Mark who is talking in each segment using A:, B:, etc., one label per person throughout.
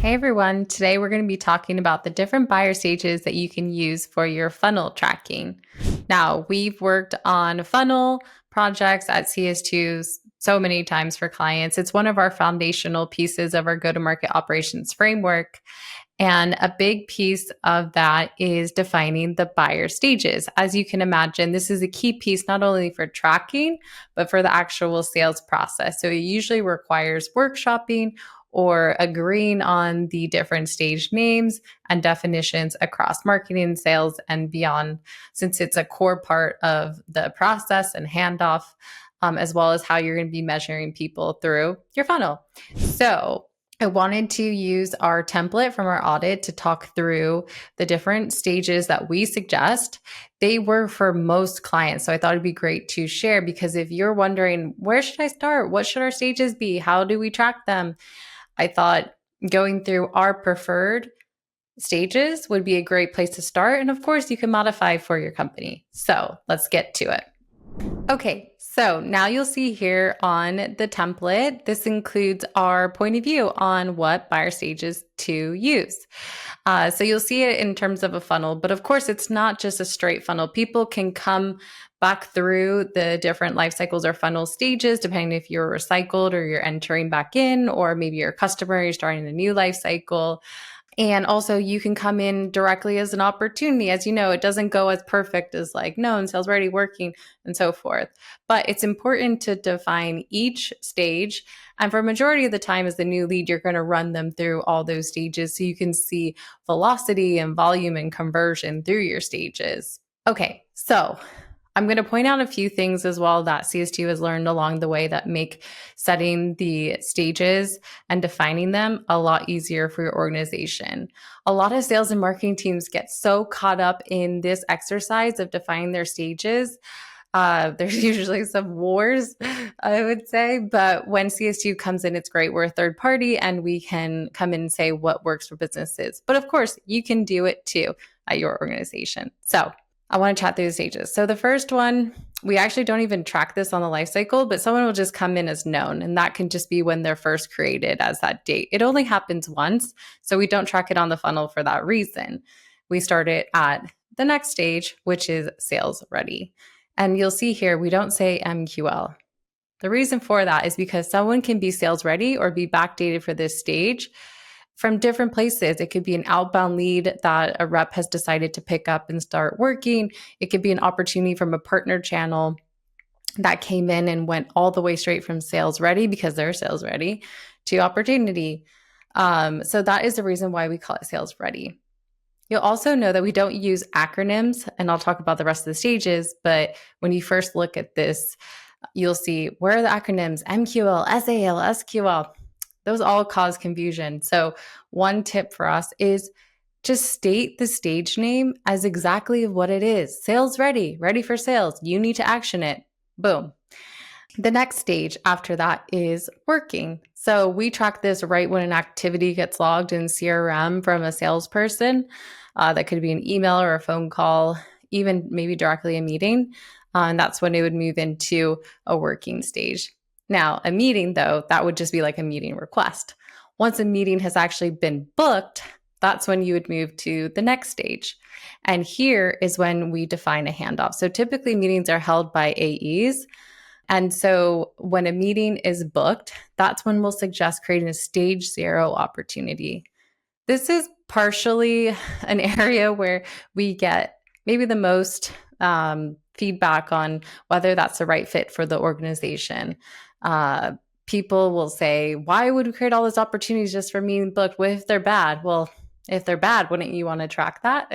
A: Hey everyone, today we're going to be talking about the different buyer stages that you can use for your funnel tracking. Now, we've worked on funnel projects at CS2 so many times for clients. It's one of our foundational pieces of our go to market operations framework. And a big piece of that is defining the buyer stages. As you can imagine, this is a key piece not only for tracking, but for the actual sales process. So it usually requires workshopping or agreeing on the different stage names and definitions across marketing, sales, and beyond, since it's a core part of the process and handoff, as well as how you're going to be measuring people through your funnel. So, I wanted to use our template from our audit to talk through the different stages that we suggest. They were for most clients. So I thought it'd be great to share because if you're wondering, where should I start? What should our stages be? How do we track them? I thought going through our preferred stages would be a great place to start. And of course, you can modify for your company. So let's get to it. Okay, so now you'll see here on the template, this includes our point of view on what buyer stages to use. So you'll see it in terms of a funnel, but of course, it's not just a straight funnel. People can come back through the different life cycles or funnel stages, depending if you're recycled or you're entering back in, or maybe you're a customer, you're starting a new life cycle. And also, you can come in directly as an opportunity. As you know, it doesn't go as perfect as like known, sales ready, working, and so forth. But it's important to define each stage. And for a majority of the time, as the new lead, you're going to run them through all those stages so you can see velocity and volume and conversion through your stages. Okay, so I'm going to point out a few things as well that CS2 has learned along the way that make setting the stages and defining them a lot easier for your organization. A lot of sales and marketing teams get so caught up in this exercise of defining their stages. There's usually some wars, I would say, but when CS2 comes in, it's great. We're a third party and we can come in and say what works for businesses. But of course, you can do it too at your organization. So I want to chat through the stages. So the first one, we actually don't even track this on the life cycle, but someone will just come in as known, and that can just be when they're first created as that date. It only happens once, so we don't track it on the funnel for that reason. We start it at the next stage, which is sales ready. And you'll see here, we don't say MQL. The reason for that is because someone can be sales ready or be backdated for this stage from different places. It could be an outbound lead that a rep has decided to pick up and start working. It could be an opportunity from a partner channel that came in and went all the way straight from sales ready because they're sales ready to opportunity. So that is the reason why we call it sales ready. You'll also know that we don't use acronyms, and I'll talk about the rest of the stages, but when you first look at this, you'll see where are the acronyms: MQL, SAL, SQL. Those all cause confusion. So one tip for us is just state the stage name as exactly what it is. Sales ready, ready for sales. You need to action it. Boom. The next stage after that is working. So we track this right when an activity gets logged in CRM from a salesperson. That could be an email or a phone call, even maybe directly a meeting. And that's when it would move into a working stage. Now, a meeting, though, that would just be like a meeting request. Once a meeting has actually been booked, that's when you would move to the next stage. And here is when we define a handoff. So typically meetings are held by AEs. And so when a meeting is booked, that's when we'll suggest creating a stage 0 opportunity. This is partially an area where we get maybe the most feedback on whether that's the right fit for the organization. People will say, why would we create all these opportunities just for meeting booked? What if they're bad? Well, if they're bad, wouldn't you want to track that?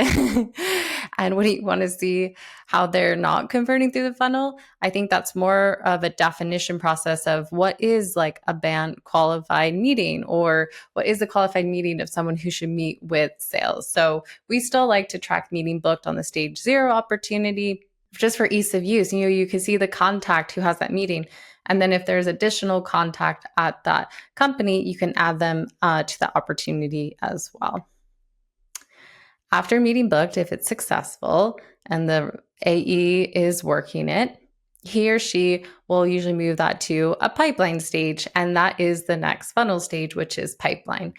A: And wouldn't you want to see how they're not converting through the funnel? I think that's more of a definition process of what is like a band qualified meeting, or what is a qualified meeting of someone who should meet with sales. So we still like to track meeting booked on the stage 0 opportunity just for ease of use. You can see the contact who has that meeting. And then if there's additional contact at that company, you can add them to the opportunity as well. After meeting booked, if it's successful and the AE is working it, he or she will usually move that to a pipeline stage. And that is the next funnel stage, which is pipeline.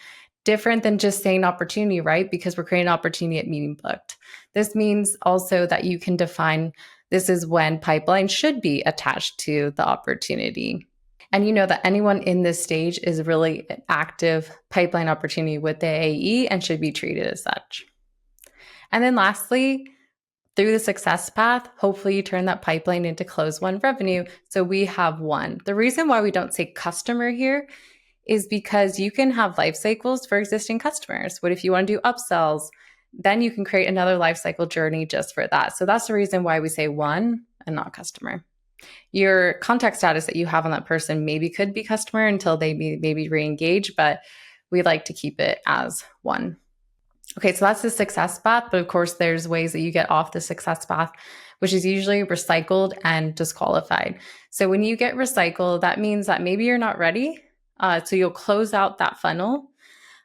A: different than just saying opportunity, right? Because we're creating an opportunity at meeting booked. This means also that you can define this is when pipeline should be attached to the opportunity. And you know that anyone in this stage is really an active pipeline opportunity with the AE and should be treated as such. And then lastly, through the success path, hopefully you turn that pipeline into close won revenue. So we have one. The reason why we don't say customer here is because you can have life cycles for existing customers. What if you want to do upsells? Then you can create another life cycle journey just for that. So that's the reason why we say one and not customer. Your contact status that you have on that person maybe could be customer until they maybe re-engage, but we like to keep it as one. Okay, so that's the success path, but of course there's ways that you get off the success path, which is usually recycled and disqualified. So when you get recycled, that means that maybe you're not ready. So you'll close out that funnel,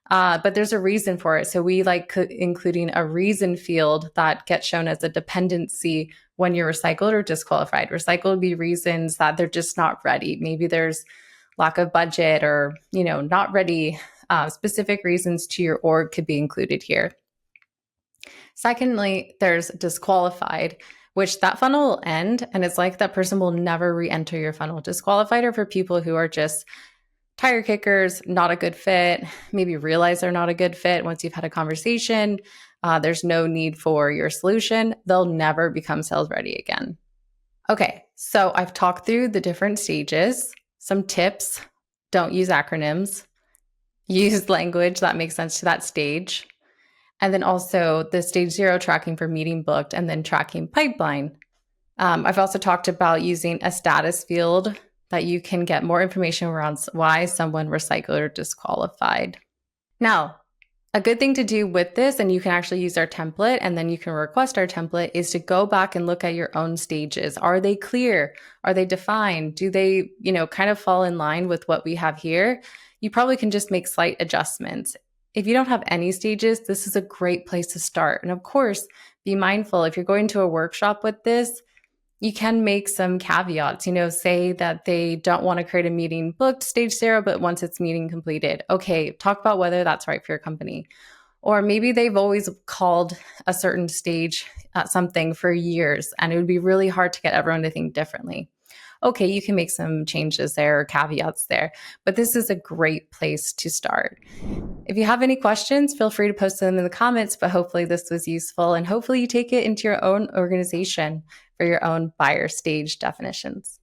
A: but there's a reason for it. So we like including a reason field that gets shown as a dependency when you're recycled or disqualified. Recycled would be reasons that they're just not ready. Maybe there's lack of budget or, not ready. Specific reasons to your org could be included here. Secondly, there's disqualified, which that funnel will end and it's like that person will never re-enter your funnel. Disqualified are for people who are just tire kickers, not a good fit, maybe realize they're not a good fit once you've had a conversation. There's no need for your solution. They'll never become sales ready again. Okay, so I've talked through the different stages, some tips. Don't use acronyms. Use language that makes sense to that stage. And then also the stage 0 tracking for meeting booked and then tracking pipeline. I've also talked about using a status field that you can get more information around why someone recycled or disqualified. Now, a good thing to do with this, and you can actually use our template and then you can request our template, is to go back and look at your own stages. Are they clear? Are they defined? Do they, kind of fall in line with what we have here? You probably can just make slight adjustments. If you don't have any stages, this is a great place to start. And of course, be mindful if you're going to a workshop with this, you can make some caveats, say that they don't want to create a meeting booked stage 0, but once it's meeting completed, okay, talk about whether that's right for your company. Or maybe they've always called a certain stage something for years, and it would be really hard to get everyone to think differently. Okay, you can make some changes there or caveats there, but this is a great place to start. If you have any questions, feel free to post them in the comments, but hopefully this was useful and hopefully you take it into your own organization for your own buyer stage definitions.